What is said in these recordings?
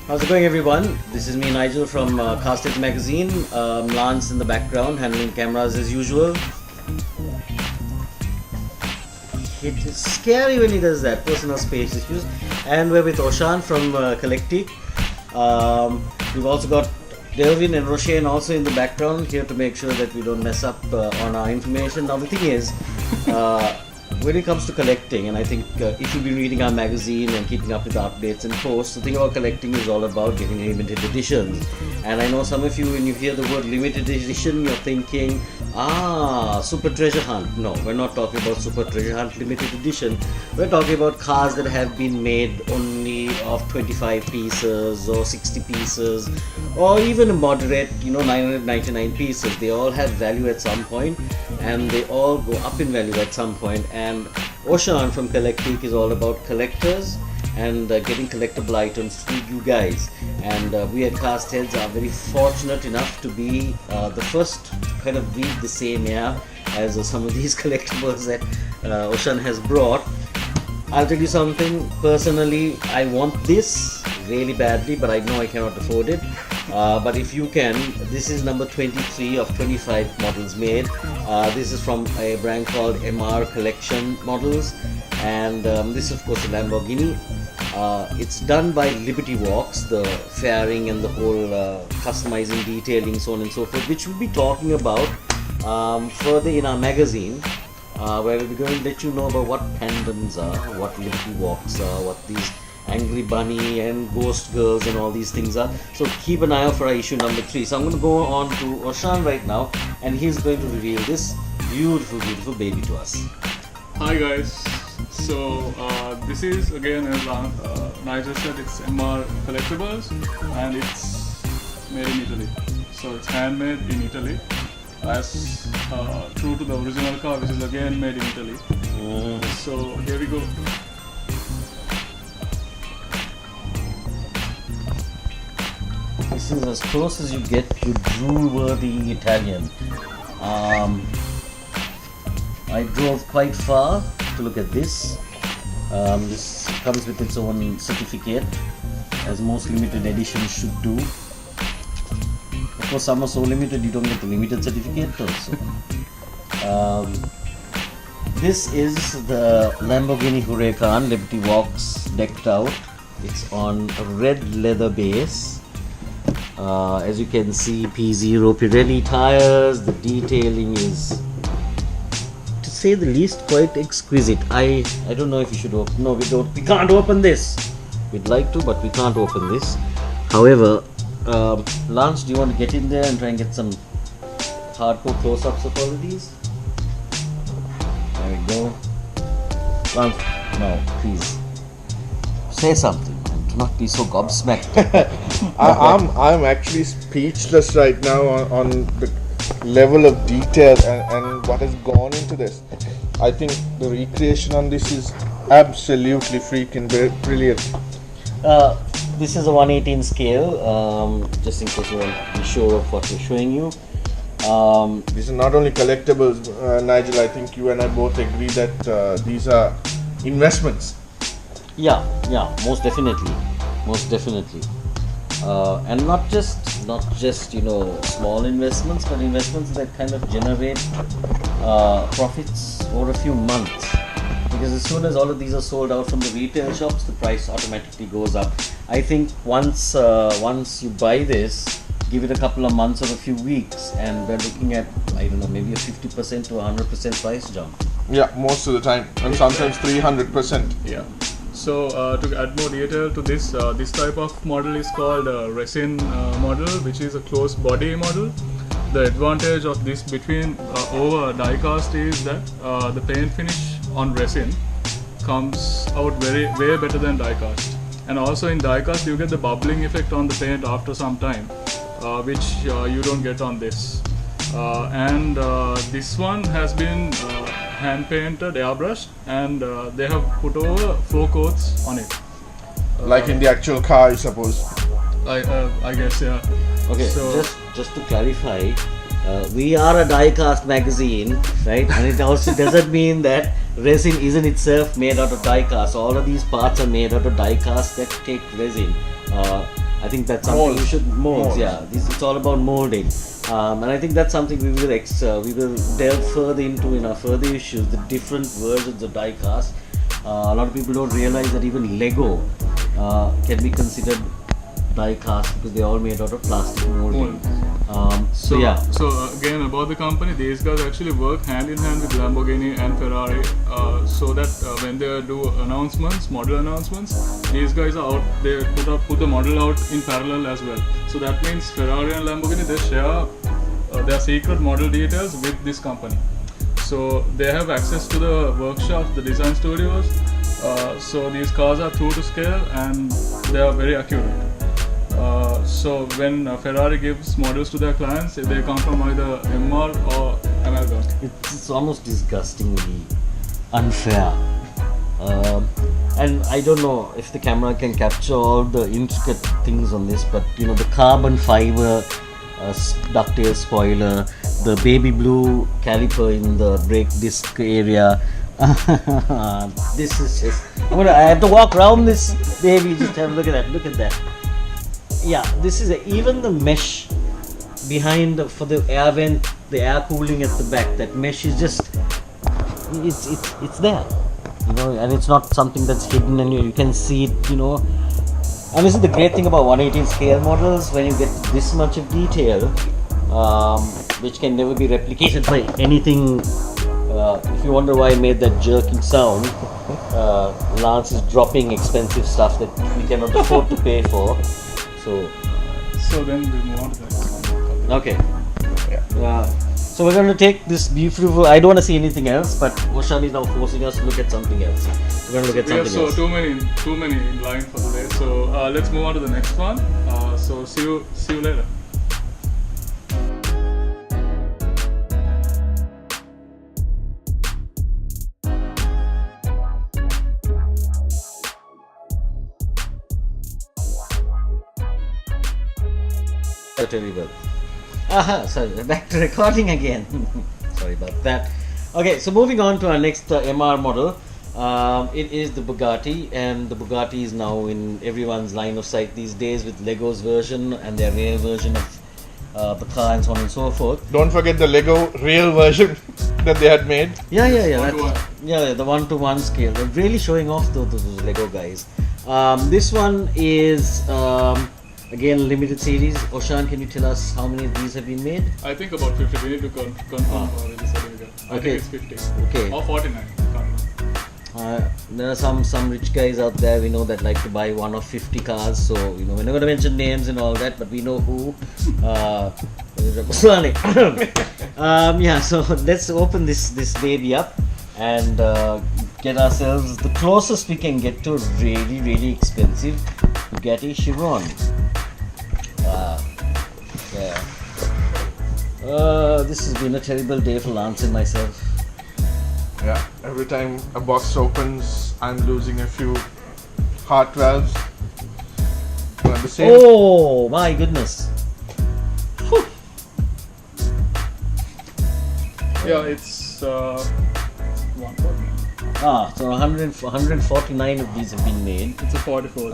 How's it going, everyone? This is me, Nigel, from CastHeads magazine. Lance in the background, handling cameras as usual. It is scary when he does that, personal space issues. And we're with Oshan from Collectique. We've also got Delvin and Roshan also in the background here to make sure that we don't mess up on our information. Now the thing is, when it comes to collecting, and I think if you've been reading our magazine and keeping up with the updates and posts, the thing about collecting is all about getting limited editions. And I know some of you, when you hear the word limited edition, you're thinking, super treasure hunt. No, we're not talking about super treasure hunt limited edition. We're talking about cars that have been made only of 25 pieces or 60 pieces or even a moderate, 999 pieces. They all have value at some point and they all go up in value at some point. And Oshan from Collectique is all about collectors and getting collectible items to you guys. And we at CastHeads are very fortunate enough to be the first to kind of breathe the same air as some of these collectibles that Oshan has brought. I'll tell you something, personally, I want this really badly, but I know I cannot afford it. But if you can, this is number 23 of 25 models made. This is from a brand called MR Collection Models, and this is of course a Lamborghini. It's done by Liberty Walks, the fairing and the whole customizing, detailing, so on and so forth, which we'll be talking about further in our magazine, where we're going to let you know about what pendants are, what Liberty Walks are, what these Angry Bunny and Ghost Girls and all these things are. So keep an eye out for our issue number 3. So I'm going to go on to Oshan right now, and he's going to reveal this beautiful baby to us. Hi guys, so this is again, as Nigel said, it's MR Collectibles and it's made in Italy. So it's handmade in Italy, as true to the original car, which is again made in Italy. So here we go. This is as close as you get to drool-worthy Italian. I drove quite far to look at this. This comes with its own certificate, as most limited editions should do. Of course, some are so limited you don't get the limited certificate also. This is the Lamborghini Huracan Liberty Walks decked out. It's on a red leather base. As you can see, P0 Pirelli tires. The detailing is, to say the least, quite exquisite. I don't know if you should open. No, we can't open this. We'd like to, but we can't open this. However, Lance, do you want to get in there and try and get some hardcore close-ups of all of these? There we go. Lance, no, please say something. Do not be so gobsmacked. I'm actually speechless right now on the level of detail and what has gone into this. I think the recreation on this is absolutely freaking brilliant. This is a 118 scale, just in case you want to be sure of what we're showing you. These are not only collectibles, Nigel, I think you and I both agree that these are investments. Yeah, most definitely. And not just small investments, but investments that kind of generate profits over a few months. Because as soon as all of these are sold out from the retail shops, the price automatically goes up. I think once you buy this, give it a couple of months or a few weeks, and we're looking at, I don't know, maybe a 50% to 100% price jump. Yeah, most of the time, and sometimes 300%. Yeah. So to add more detail to this, this type of model is called a resin model, which is a closed body model. The advantage of this between over die cast is that the paint finish on resin comes out way better than die cast. And also in die cast you get the bubbling effect on the paint after some time, which you don't get on this. And this one has been hand painted, airbrushed, and they have put over 4 coats on it. Like in the actual car, I suppose. I guess, yeah. Okay, So- just to clarify, we are a die-cast magazine, right? And it also doesn't mean that resin isn't itself made out of die-cast. All of these parts are made out of die-cast that take resin. I think that's something Molds. we should molds. Molds. Yeah, it's all about molding, and I think that's something we will delve further into in our further issues. The different versions of die-cast. A lot of people don't realize that even Lego can be considered die-cast because they're all made out of plastic molding. So yeah. So again, about the company, these guys actually work hand in hand with Lamborghini and Ferrari, so that when they do announcements, model announcements, these guys are out. They put the model out in parallel as well. So that means Ferrari and Lamborghini, they share their secret model details with this company. So they have access to the workshops, the design studios. So these cars are true to scale and they are very accurate. So when Ferrari gives models to their clients, they come from either MR or Amalgam. It's almost disgustingly unfair. And I don't know if the camera can capture all the intricate things on this, but you know, the carbon fiber ducktail spoiler, the baby blue caliper in the brake disc area. This is just, I have to walk around this baby. Just have a look at that. Look at that. Yeah, this is even the mesh behind for the air vent, the air cooling at the back. That mesh is just it's there, you know, and it's not something that's hidden, and you can see it, you know. And this is the great thing about 118 scale models, when you get this much of detail, which can never be replicated by anything. If you wonder why I made that jerking sound, Lance is dropping expensive stuff that we cannot afford to pay for. So then we move on to the next one. Okay. So we're going to take this beautiful. I don't want to see anything else, but Oshan is now forcing us to look at something else. We're going to look at We have something else. too many in line for today. So let's move on to the next one. So see you later. Terrible. Sorry, back to recording again. Sorry about that. Okay, so moving on to our next MR model. It is the Bugatti, and the Bugatti is now in everyone's line of sight these days with Lego's version and their real version of the car and so on and so forth. Don't forget the Lego real version that they had made. Yeah. One-to-one. Yeah, the 1-to-1 scale. They're really showing off those Lego guys. This one is again limited series. Oshan, can you tell us how many of these have been made? I think about 50. We need to confirm with the certificate. I Okay. think it's 50. Okay. Or 49. Can't remember. There are some rich guys out there we know that like to buy one of 50 cars, so you know we're not going to mention names and all that, but we know who. Yeah, so let's open this baby up and get ourselves the closest we can get to a really expensive Bugatti Chiron. This has been a terrible day for Lance and myself. Yeah, every time a box opens, I'm losing a few heart valves. But at the same Oh my goodness! Whew. Yeah, it's 149. So 149 of these have been made. It's a 44.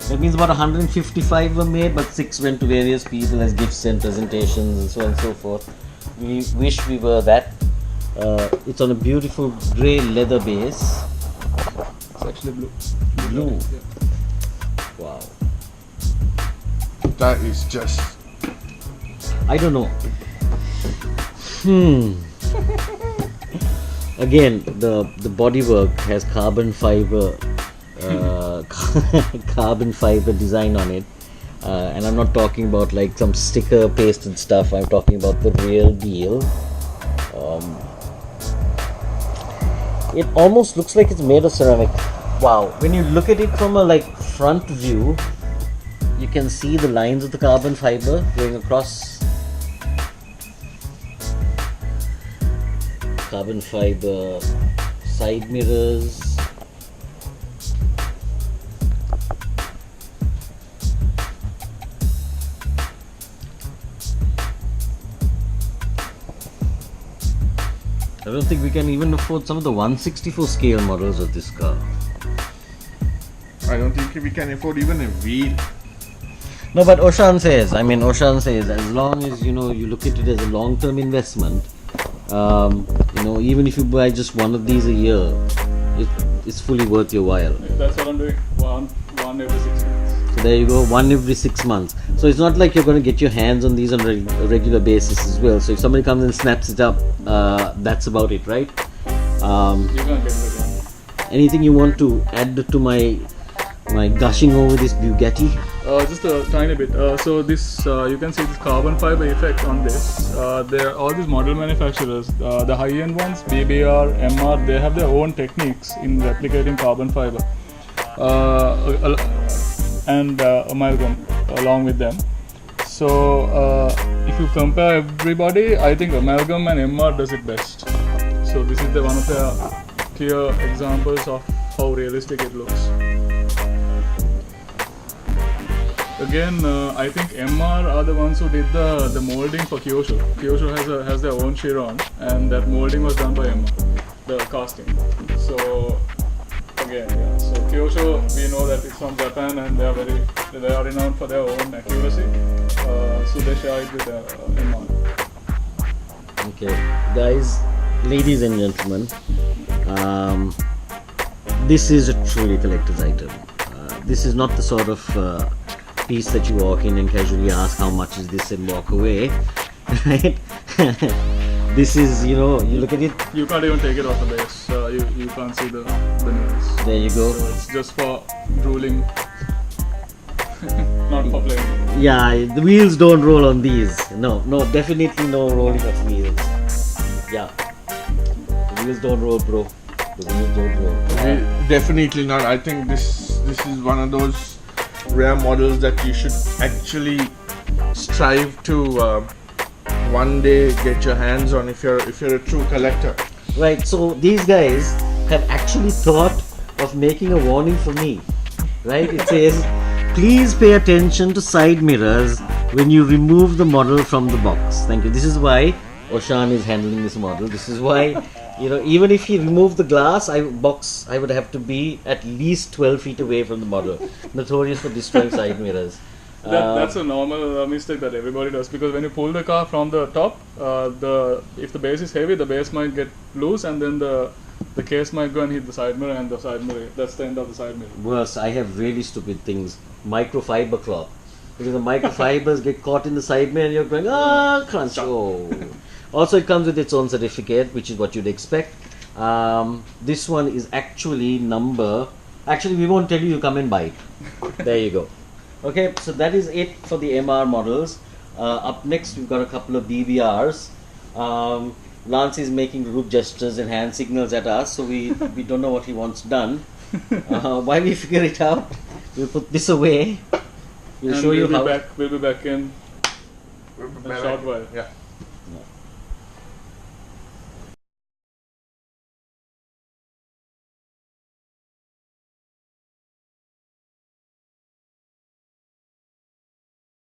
That means about 155 were made, but 6 went to various people as gifts and presentations and so on and so forth. We wish we were that. It's on a beautiful grey leather base. It's actually blue. Blue. Yeah. Wow. that is just I don't know. Again, the bodywork has carbon fiber carbon fiber design on it, and I'm not talking about like some sticker pasted stuff. I'm talking about the real deal. It almost looks like it's made of ceramic. Wow, when you look at it from a like front view, you can see the lines of the carbon fiber going across. Carbon fiber side mirrors. I don't think we can even afford some of the 164 scale models of this car. I don't think we can afford even a wheel. No, but Oshan says, as long as you look at it as a long-term investment, even if you buy just one of these a year, it's fully worth your while. That's what I'm doing. One every 6 months. So there you go, one every 6 months. So it's not like you're going to get your hands on these on a regular basis as well. So if somebody comes and snaps it up, that's about it, right? You can't get it again. Anything you want to add to my gushing over this Bugatti? Just a tiny bit. So this, you can see this carbon fiber effect on this. There are all these model manufacturers, the high-end ones, BBR, MR, they have their own techniques in replicating carbon fiber and amalgam along with them. So if you compare everybody, I think amalgam and MR does it best. So this is one of the clear examples of how realistic it looks. Again, I think MR are the ones who did the molding for Kyosho. Kyosho has their own Chiron, and that molding was done by MR, the casting. So again, yeah. So Kyosho, we know that it's from Japan, and they are renowned for their own accuracy. So they share it with MR. Okay, guys, ladies and gentlemen, this is a truly collector's item. This is not the sort of piece that you walk in and casually ask how much is this and walk away, right? This is, you look at it. You can't even take it off the base. You can't see the nails. There you go. So it's just for drooling, not for playing. Yeah, the wheels don't roll on these. No, definitely no rolling of wheels. Yeah, the wheels don't roll, bro. The wheels don't roll. Definitely not. I think this is one of those rare models that you should actually strive to one day get your hands on if you're a true collector. Right, so these guys have actually thought of making a warning for me, right? It says, please pay attention to side mirrors when you remove the model from the box. Thank you. This is why Oshan is handling this model. This is why, even if he removed the glass, I would have to be at least 12 feet away from the model. Notorious for destroying side mirrors. That's a normal mistake that everybody does, because when you pull the car from the top, if the base is heavy, the base might get loose, and then the case might go and hit the side mirror, and the side mirror, that's the end of the side mirror. Worse, I have really stupid things. Microfiber cloth. Because the microfibers get caught in the side mirror and you're going, crunch. Oh. Also, it comes with its own certificate, which is what you'd expect. This one is actually we won't tell you, you come and buy it. There you go. Okay, so that is it for the MR models. Up next, we've got a couple of BBRs. Lance is making rude gestures and hand signals at us, so we don't know what he wants done. While we figure it out, we'll put this away. We'll show you how. We'll be back in a short while. Yeah.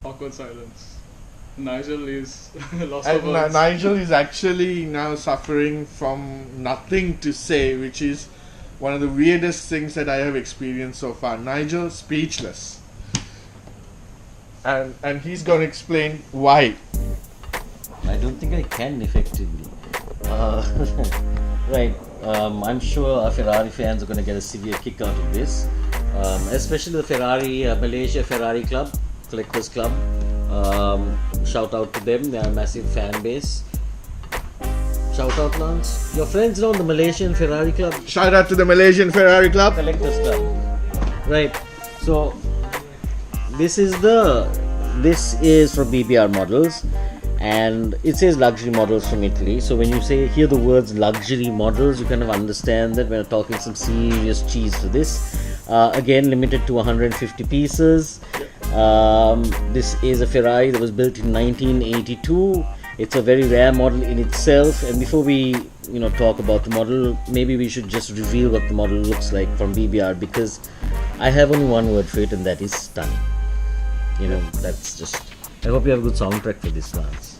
Awkward silence. Nigel is lost And for words. Nigel is actually now suffering from nothing to say, which is one of the weirdest things that I have experienced so far. Nigel speechless. And he's going to explain why. I don't think I can effectively. Right. I'm sure our Ferrari fans are going to get a severe kick out of this. Especially the Ferrari, Malaysia Ferrari Club, Collectors Club. Shout out to them, they are a massive fan base. Shout out, Lance. Your friends know the Malaysian Ferrari Club? Shout out to the Malaysian Ferrari Club. Collectors Club. Right. So this is for BBR models, and it says luxury models from Italy. So when you hear the words luxury models, you kind of understand that we're talking some serious cheese to this. Again, limited to 150 pieces. This is a Ferrari that was built in 1982. It's a very rare model in itself. And before we, talk about the model, maybe we should just reveal what the model looks like from BBR, because I have only one word for it, and that is stunning. That's just. I hope you have a good soundtrack for this, Lance.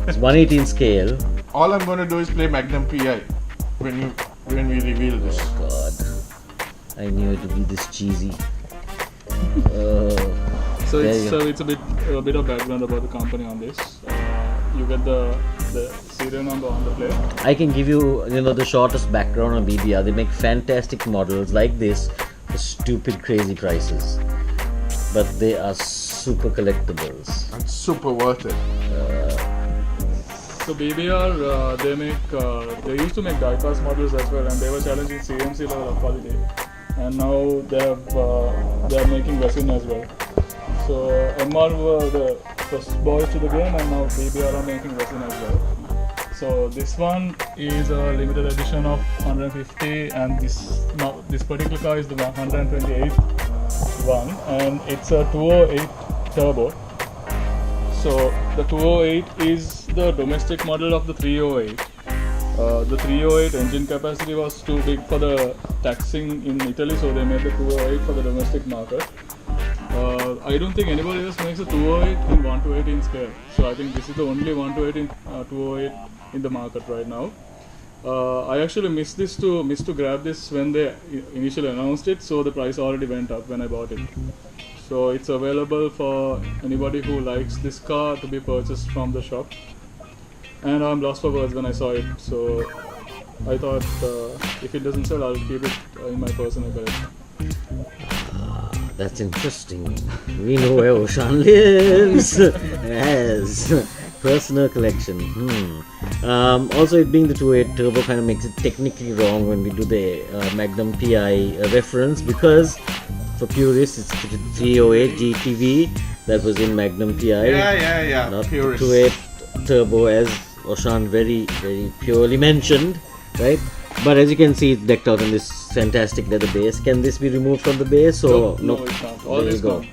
It's 118 scale. All I'm gonna do is play Magnum PI when we reveal this. Oh God, I knew it would be this cheesy. So it's a bit of background about the company on this. You get the serial number on the plate. I can give you, the shortest background on BBR. They make fantastic models like this for stupid, crazy prices, but they are super collectibles. And super worth it. So BBR, they used to make die-cast models as well, and they were challenging CMC level of quality. And now they are making resin as well. So MR were the first boys to the game, and now BBR are making resin as well. So this one is a limited edition of 150, and this particular car is the 128 one, and it's a 208 turbo. So the 208 is the domestic model of the 308. The 308 engine capacity was too big for the taxing in Italy, so they made the 208 for the domestic market. I don't think anybody else makes a 208 in 118 scale. So I think this is the only 128 in 208 in the market right now. I actually missed to grab this when they initially announced it, so the price already went up when I bought it. So it's available for anybody who likes this car to be purchased from the shop. And I'm lost for words when I saw it, so I thought if it doesn't sell, I'll keep it in my personal collection. That's interesting. We know where Oshan lives. Yes, personal collection. Also, it being the 2.8 turbo kind of makes it technically wrong when we do the Magnum PI reference, because for purists it's the 308 GTV that was in Magnum PI. Yeah. Not Purists. 2.8 turbo, as Oshan very, very purely mentioned, right? But as you can see, it's decked out on this fantastic leather base. Can this be removed from the base? Or No, it's not. There you go.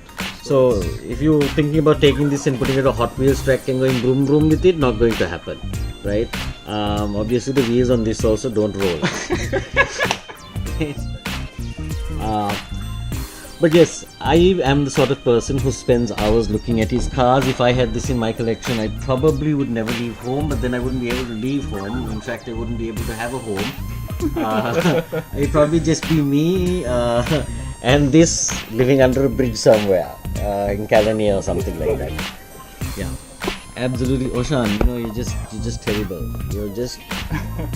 So if you're thinking about taking this and putting it on a Hot Wheels track and going vroom vroom with it, not going to happen, right? Obviously the wheels on this also don't roll. But yes, I am the sort of person who spends hours looking at his cars. If I had this in my collection, I probably would never leave home, but then I wouldn't be able to leave home. In fact, I wouldn't be able to have a home. It'd probably just be me and this living under a bridge somewhere in California or something like that. Yeah, absolutely. Oshan, you're just terrible. You're just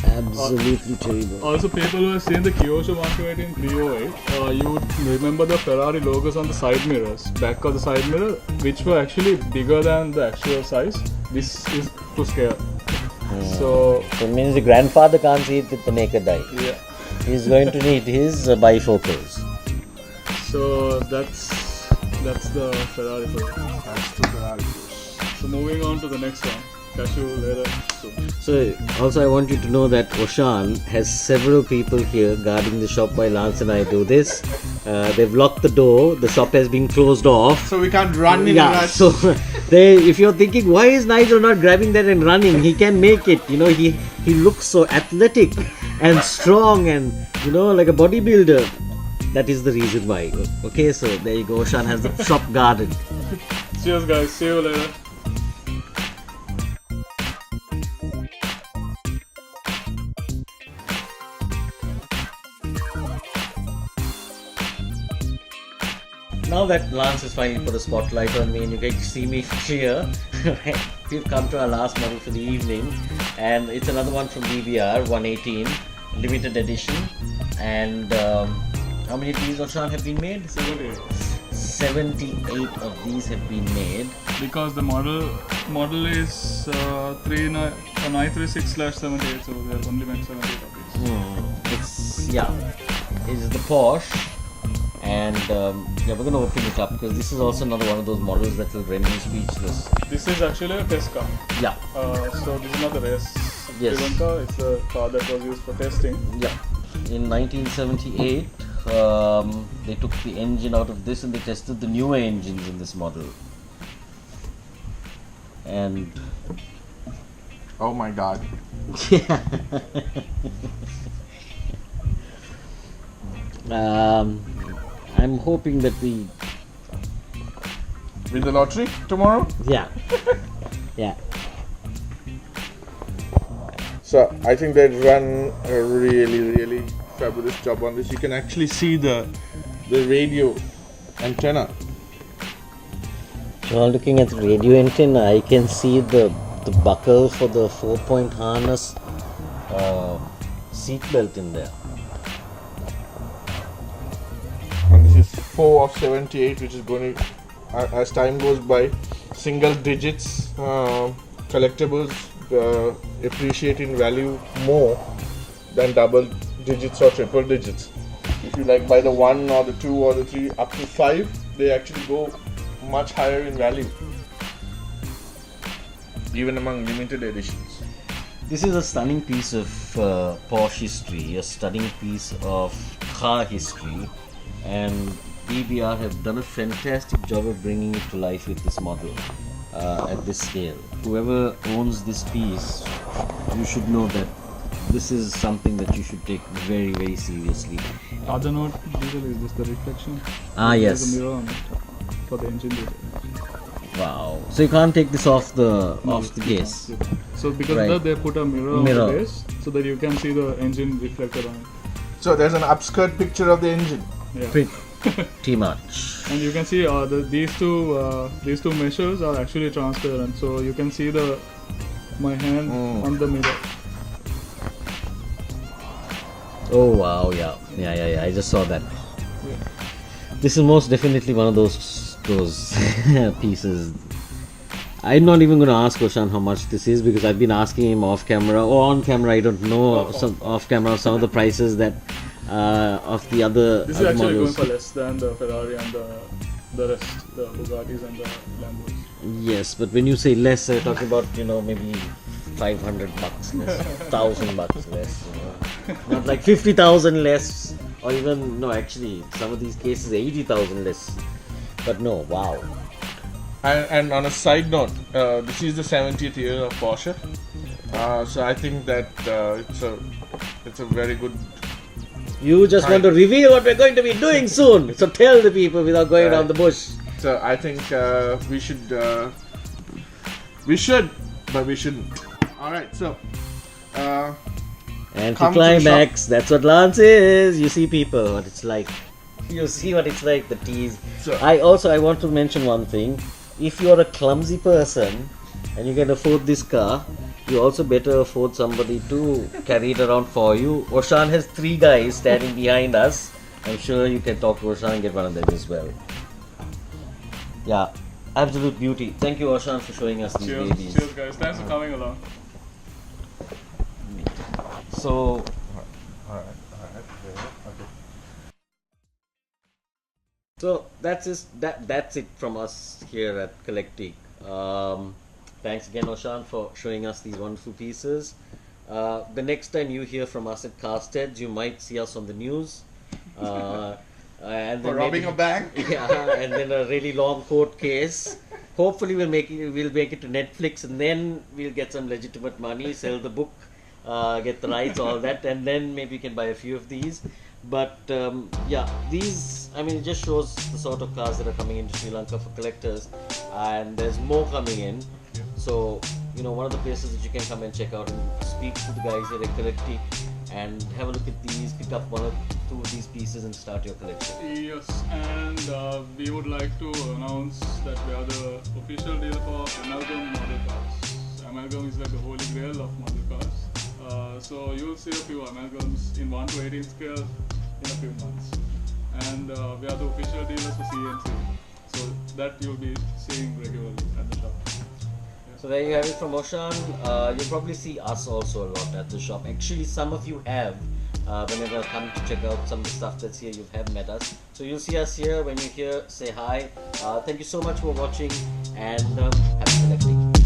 absolutely terrible. Also, people who have seen the Kyosho 128 in 308, you would remember the Ferrari logos on the side mirrors, back of the side mirror, which were actually bigger than the actual size. This is to scale. So it means the grandfather can't see it with the naked eye. Yeah. He's going to need his bifocals. So that's the Ferrari for it. That's the Ferrari. So moving on to the next one. Catch you later soon. So also I want you to know that Oshan has several people here guarding the shop while Lance and I do this. They've locked the door. The shop has been closed off. So we can't run in a rush. So if you're thinking, why is Nigel not grabbing that and running? He can make it. He looks so athletic and strong and like a bodybuilder. That is the reason why. Okay, so there you go. Oshan has the shop guarded. Cheers, guys. See you later. Now that Lance has finally put a spotlight on me and you get to see me clear, we've come to our last model for the evening, and it's another one from BBR 118 limited edition. And how many of these, Oshan, have been made? 78 of these have been made. Because the model is 936/78, so they have only made 78 of these. It's the Porsche. And we're going to open it up because this is also another one of those models that will render you speechless. This is actually a test car. Yeah. So this is not a race Yes. driven car, it's a car that was used for testing. Yeah. In 1978, they took the engine out of this and they tested the newer engines in this model. And Oh my god. I'm hoping that we Win the lottery tomorrow? yeah yeah. So I think they'd run a really fabulous job on this. You can actually see the radio antenna. So looking at the radio antenna, I can see the buckle for the 4-point harness seat belt in there. And this is 4 of 78, which is going to, as time goes by, single digits. Collectibles appreciate in value more than double digits or triple digits. If you like buy the 1 or the 2 or the 3 up to 5, they actually go much higher in value, even among limited editions. This is a stunning piece of Porsche history, a stunning piece of car history, and BBR have done a fantastic job of bringing it to life with this model at this scale. Whoever owns this piece, you should know that this is something that you should take very seriously. Other note detail is this the reflection. Ah, There's yes. a mirror on it for the engine detail. Wow. So you can't take this off the No, off the you case. can't. So because Right. of that they put a mirror on the base so that you can see the engine reflected on it. So there's an upskirt picture of the engine. Yeah. Pretty much. And you can see these two measures are actually transparent, so you can see my hand on the mirror. Oh wow, yeah. I just saw that. Yeah. This is most definitely one of those pieces. I'm not even going to ask Oshan how much this is because I've been asking him off camera or on camera. I don't know some off camera some of the prices that of the other. This is other actually models. going for less than the Ferrari and the rest, the Bugattis and the Lambos. Yes, but when you say less, you're talking about maybe $500 less, $1,000 less. Not like 50,000 less, or even no. Actually, some of these cases 80,000 less. But no, wow. And on a side note, this is the 70th year of Porsche. So I think that it's a very good. You just want to reveal what we're going to be doing soon. So tell the people without going around the bush. So I think we should, but we shouldn't. All right. So. And to Come to the climax, that's what Lance is. You see people, what it's like. You see what it's like, the tease. So- I want to mention one thing. If you're a clumsy person and you can afford this car, you also better afford somebody to carry it around for you. Oshan has 3 guys standing behind us. I'm sure you can talk to Oshan and get one of them as well. Yeah, absolute beauty. Thank you, Oshan, for showing us these babies. Cheers guys, thanks for coming along. So, All right. Okay. so that's it from us here at Collectique. Thanks again, Oshan, for showing us these wonderful pieces. The next time you hear from us at CastHeads, you might see us on the news. And For then robbing maybe- a bank. Yeah, and then a really long court case. Hopefully we'll make it to Netflix, and then we'll get some legitimate money, sell the book, get the rights, all that, and then maybe we can buy a few of these. But yeah, these, it just shows the sort of cars that are coming into Sri Lanka for collectors, and there's more coming in. So, one of the places that you can come and check out and speak to the guys here at Collectique and have a look at these, pick up 1 or 2 of these pieces and start your collection. Yes, and we would like to announce that we are the official dealer for Amalgam model cars. Amalgam is like the holy grail of model cars. So you'll see a few Amalgams in 1 to 18 scale in a few months. And we are the official dealers for CNC. So that you'll be seeing regularly at the shop. So there you have it from Oshan. You'll probably see us also a lot at the shop. Actually, some of you have. Whenever come to check out some of the stuff that's here, you have met us. So you'll see us here. When you're here, say hi. Thank you so much for watching, and happy collecting.